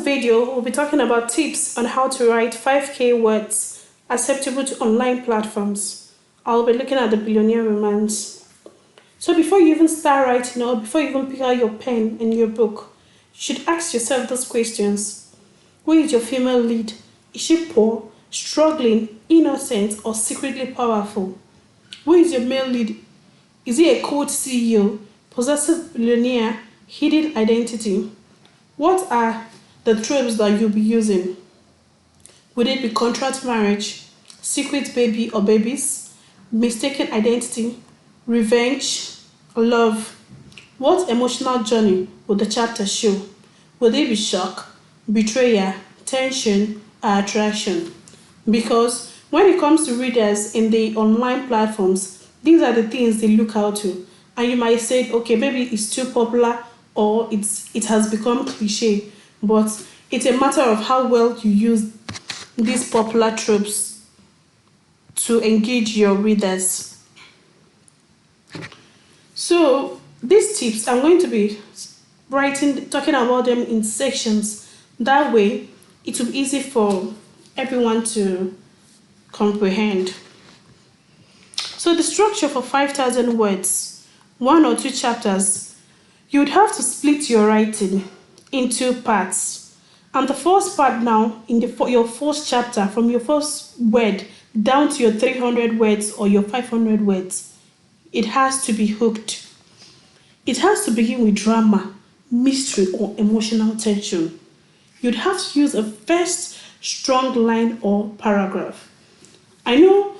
video, we'll be talking about tips on how to write 5K words acceptable to online platforms. I'll be looking at the Billionaire Romance. So before you even start writing or before you even pick out your pen and your book, you should ask yourself those questions. Who is your female lead? Is she poor, struggling, innocent, or secretly powerful? Who is your male lead? Is he a cold CEO, possessive billionaire, hidden identity? What are the tropes that you'll be using? Would it be contract marriage, secret baby or babies, mistaken identity, revenge, love? What emotional journey would the chapter show? Would it be shock, betrayal, tension, or attraction? Because when it comes to readers in the online platforms, these are the things they look out to. And you might say, okay, maybe it's too popular or it has become cliche, but it's a matter of how well you use these popular tropes to engage your readers. So these tips, I'm going to be talking about them in sections. That way, it will be easy for everyone to comprehend. So the structure for 5,000 words, 1 or 2 chapters, you would have to split your writing into parts. And the first part now, in your first chapter, from your first word down to your 300 words or your 500 words, it has to be hooked. It has to begin with drama, mystery, or emotional tension. You'd have to use a first strong line or paragraph. I know,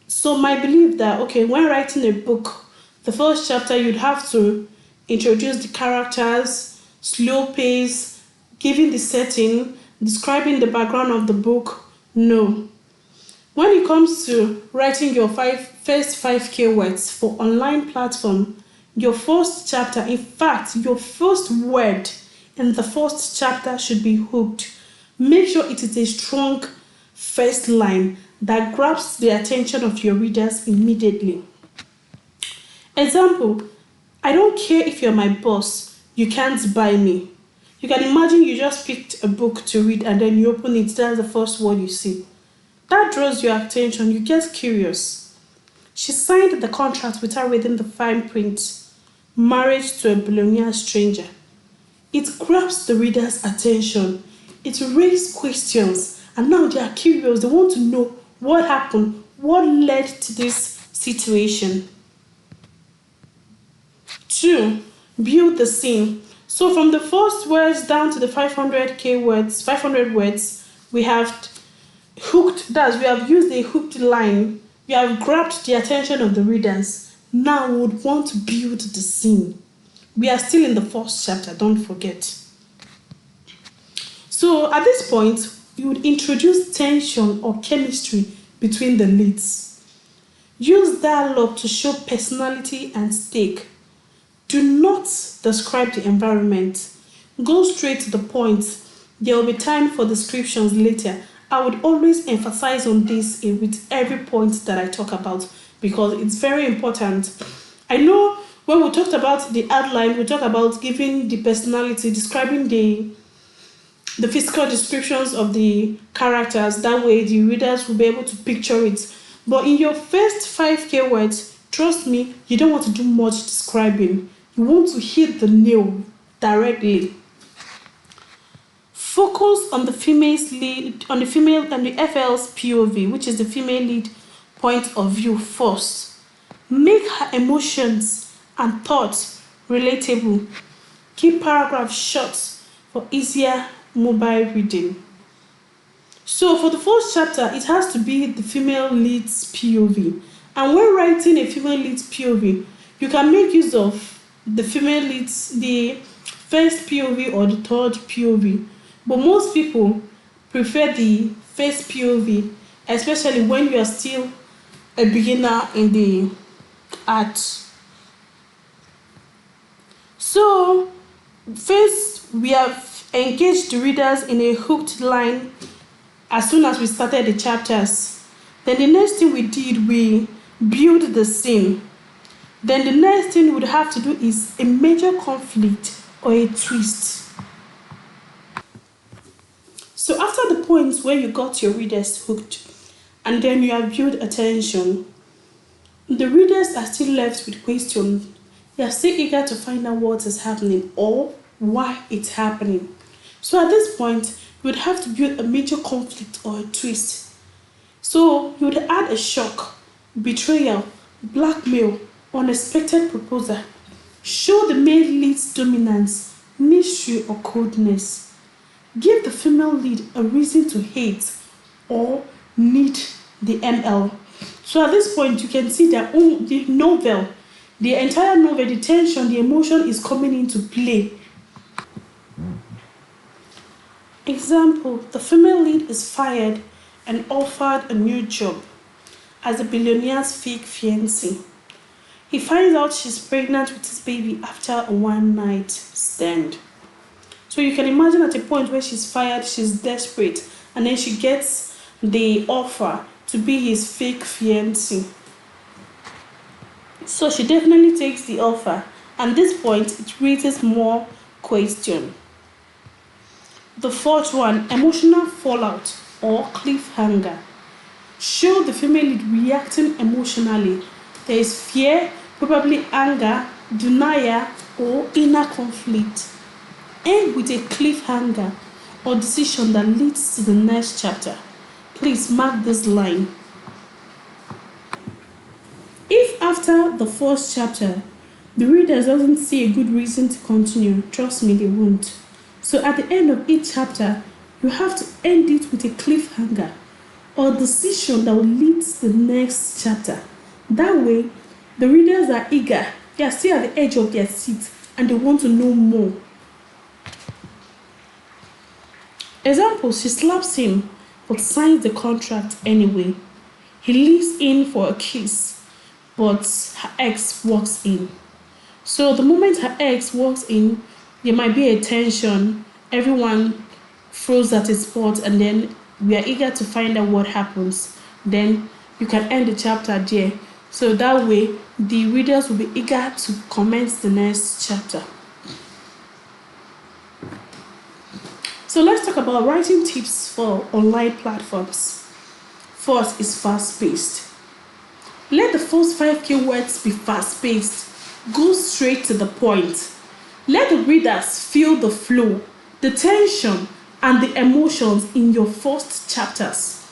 so my belief that, okay, when writing a book, the first chapter you'd have to introduce the characters, slow pace, giving the setting, describing the background of the book. No. When it comes to writing your first 5K words for online platform, your first chapter, in fact, your first word in the first chapter should be hooked. Make sure it is a strong first line that grabs the attention of your readers immediately. Example, I don't care if you're my boss, you can't buy me. You can imagine you just picked a book to read and then you open it, that's the first word you see. That draws your attention, you get curious. She signed the contract without reading the fine print. Marriage to a billionaire stranger. It grabs the reader's attention. It raises questions and now they are curious, they want to know what happened, what led to this situation. 2. Build the scene. So from the first words down to the 500 words, we have hooked, we have used a hooked line. We have grabbed the attention of the readers. Now we would want to build the scene. We are still in the first chapter, don't forget. So at this point, you would introduce tension or chemistry between the leads. Use dialogue to show personality and stake. Do not describe the environment. Go straight to the point. There will be time for descriptions later. I would always emphasize on this with every point that I talk about because it's very important. I know when we talked about the outline, we talked about giving the personality, describing the physical descriptions of the characters. That way the readers will be able to picture it. But in your first 5K words, trust me, you don't want to do much describing. You want to hit the nail directly. Focus on the female's lead, on the female and the FL's POV, which is the female lead point of view first. Make her emotions and thoughts relatable. Keep paragraphs short for easier mobile reading. So for the first chapter, it has to be the female lead's POV. And when writing a female lead's POV, you can make use of the female leads, the first POV or the third POV. But most people prefer the first POV, especially when you are still a beginner in the art. So first, we have engaged the readers in a hooked line as soon as we started the chapters. Then the next thing we did, we build the scene. Then the next thing we'd have to do is a major conflict or a twist. So after the point where you got your readers hooked and then you have built attention, the readers are still left with questions. They are still eager to find out what is happening or why it's happening. So at this point, you would have to build a major conflict or a twist. So you would add a shock, betrayal, blackmail, unexpected proposal. Show the male lead's dominance, mystery, or coldness. Give the female lead a reason to hate or need the ML. So at this point, you can see that the novel, the entire novel, the tension, the emotion is coming into play. Example, the female lead is fired and offered a new job as a billionaire's fake fiancé. He finds out she's pregnant with his baby after a one-night stand. So you can imagine at a point where she's fired, she's desperate, and then she gets the offer to be his fake fiancé. So she definitely takes the offer, and this point it raises more question. The fourth one, emotional fallout or cliffhanger. Show the female lead reacting emotionally. There is fear, probably anger, denial, or inner conflict. End with a cliffhanger or decision that leads to the next chapter. Please mark this line. If after the first chapter, the reader doesn't see a good reason to continue, trust me, they won't. So at the end of each chapter, you have to end it with a cliffhanger or decision that will lead to the next chapter. That way, the readers are eager, they are still at the edge of their seat, and they want to know more. Example, she slaps him but signs the contract anyway. He leaves in for a kiss, but her ex walks in. So the moment her ex walks in, there might be a tension, everyone froze at a spot, and then we are eager to find out what happens. Then you can end the chapter there. So that way, the readers will be eager to commence the next chapter. So let's talk about writing tips for online platforms. First is fast-paced. Let the first 5 keywords be fast-paced. Go straight to the point. Let the readers feel the flow, the tension, and the emotions in your first chapters.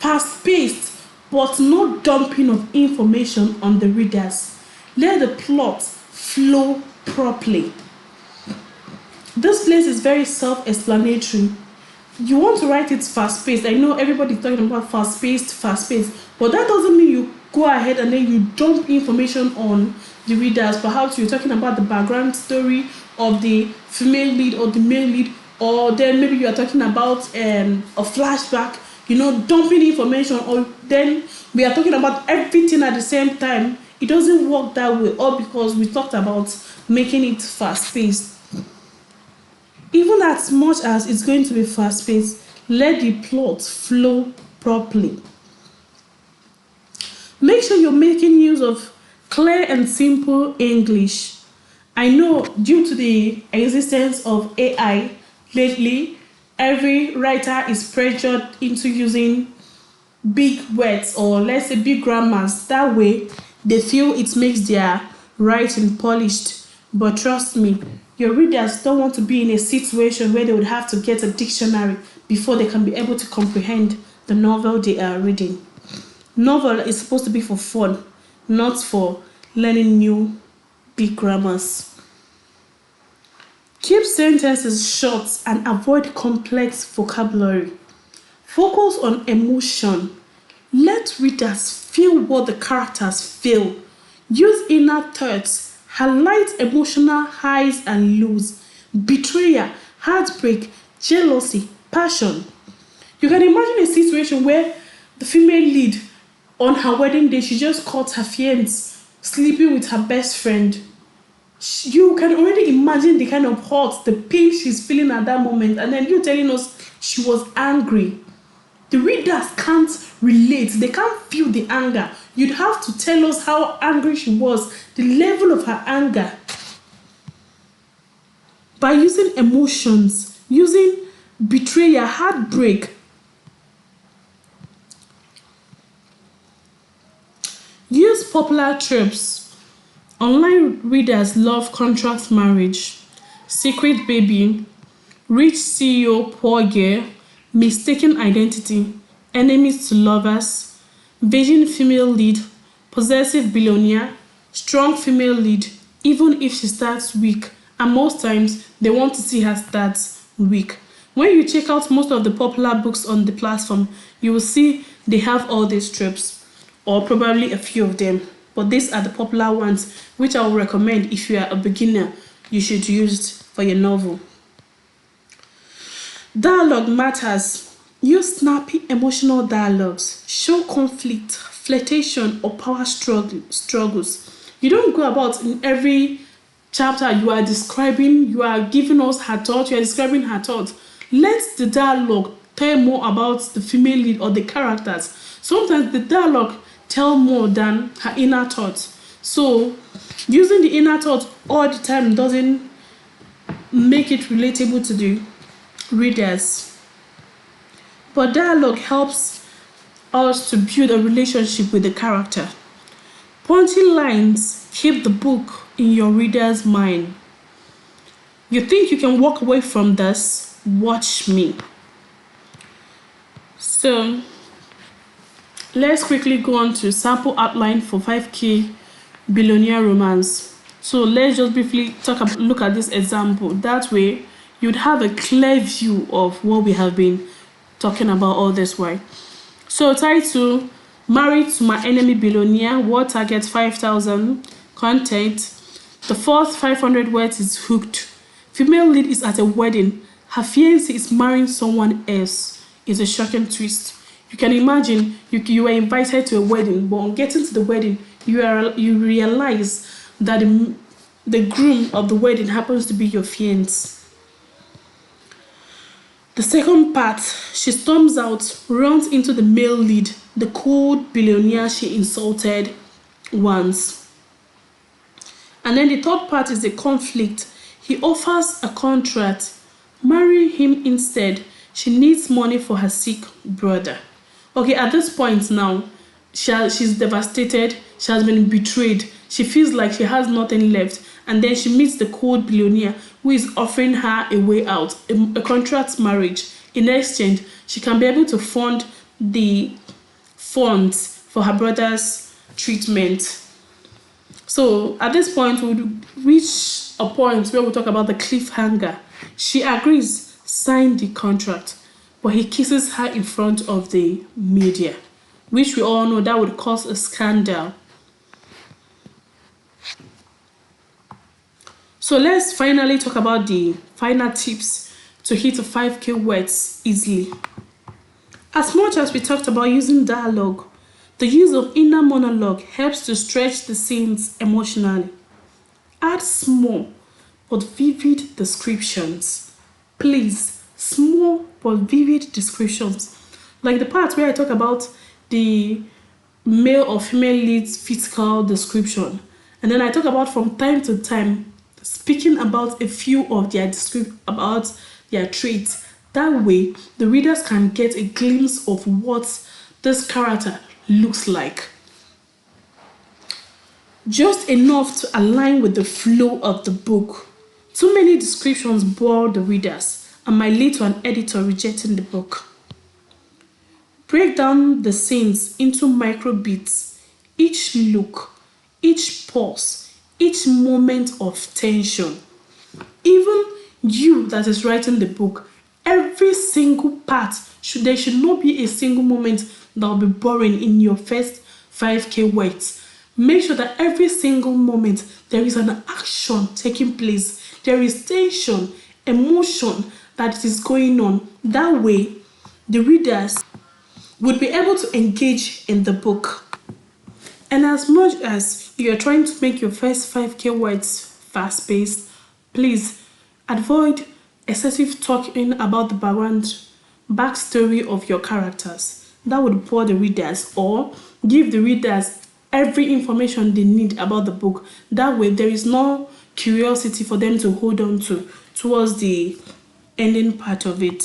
Fast-paced, but not dumping of information on the readers. Let the plot flow properly. This place is very self-explanatory. You want to write it fast-paced. I know everybody's talking about fast-paced, but that doesn't mean you go ahead and then you dump information on the readers. Perhaps you're talking about the background story of the female lead or the male lead, or then maybe you are talking about a flashback, dumping information, or then we are talking about everything at the same time. It doesn't work that way, all because we talked about making it fast-paced. Even as much as it's going to be fast-paced, let the plot flow properly. Make sure you're making use of clear and simple English. I know due to the existence of AI lately, every writer is pressured into using big words, or let's say big grammars. That way, they feel it makes their writing polished. But trust me, your readers don't want to be in a situation where they would have to get a dictionary before they can be able to comprehend the novel they are reading. Novel is supposed to be for fun, not for learning new big grammars. Keep sentences short and avoid complex vocabulary. Focus on emotion. Let readers feel what the characters feel. Use inner thoughts. Highlight emotional highs and lows, betrayal, heartbreak, jealousy, passion. You can imagine a situation where the female lead, on her wedding day, she just caught her fiancé sleeping with her best friend. You can already imagine the kind of hurt, the pain she's feeling at that moment, and then you're telling us she was angry. The readers can't relate, they can't feel the anger. You'd have to tell us how angry she was, the level of her anger. By using emotions, using betrayal, heartbreak. Use popular tropes. Online readers love contract marriage, secret baby, rich CEO, poor girl, mistaken identity, enemies to lovers, virgin female lead, possessive billionaire, strong female lead, even if she starts weak. And most times, they want to see her start weak. When you check out most of the popular books on the platform, you will see they have all these tropes, or probably a few of them. But these are the popular ones, which I will recommend if you are a beginner, you should use for your novel. Dialogue matters. Use snappy emotional dialogues. Show conflict, flirtation, or power struggles. You don't go about in every chapter you are describing, you are giving us her thoughts, you are describing her thoughts. Let the dialogue tell more about the female lead or the characters. Sometimes the dialogue tell more than her inner thoughts. So using the inner thought all the time doesn't make it relatable to the readers. But dialogue helps us to build a relationship with the character. Punchy lines keep the book in your reader's mind. You think you can walk away from this? Watch me. So let's quickly go on to sample outline for 5K billionaire romance. So let's just briefly look at this example. That way you'd have a clear view of what we have been talking about all this while. So title, Married to My Enemy Billionaire, Word Target 5,000, content. The first 500 words is hooked. Female lead is at a wedding. Her fiancé is marrying someone else. It's a shocking twist. You can imagine you were invited to a wedding, but on getting to the wedding, you realize that the groom of the wedding happens to be your fiancé. The second part, she storms out, runs into the male lead, the cold billionaire she insulted once. And then the third part is the conflict. He offers a contract. Marry him instead. She needs money for her sick brother. Okay, at this point now, she's devastated. She has been betrayed. She feels like she has nothing left. And then she meets the cold billionaire who is offering her a way out, a contract marriage. In exchange, she can be able to fund the funds for her brother's treatment. So at this point, we'll reach a point where we'll talk about the cliffhanger. She agrees, sign the contract, but he kisses her in front of the media, which we all know that would cause a scandal. So let's finally talk about the final tips to hit 5K words easily. As much as we talked about using dialogue, the use of inner monologue helps to stretch the scenes emotionally. Add small but vivid descriptions. Please, small but vivid descriptions. Like the part where I talk about the male or female lead's physical description. And then I talk about from time to time speaking about a few of their about their traits. That way, the readers can get a glimpse of what this character looks like. Just enough to align with the flow of the book. Too many descriptions bore the readers and might lead to an editor rejecting the book. Break down the scenes into micro bits. Each look, each pause, each moment of tension. Even you that is writing the book, every single part, there should not be a single moment that will be boring in your first 5K words. Make sure that every single moment there is an action taking place. There is tension, emotion that is going on. That way, the readers would be able to engage in the book. And as much as you're trying to make your first 5K words fast-paced, please avoid excessive talking about the backstory of your characters. That would bore the readers, or give the readers every information they need about the book. That way, there is no curiosity for them to hold on to towards the ending part of it.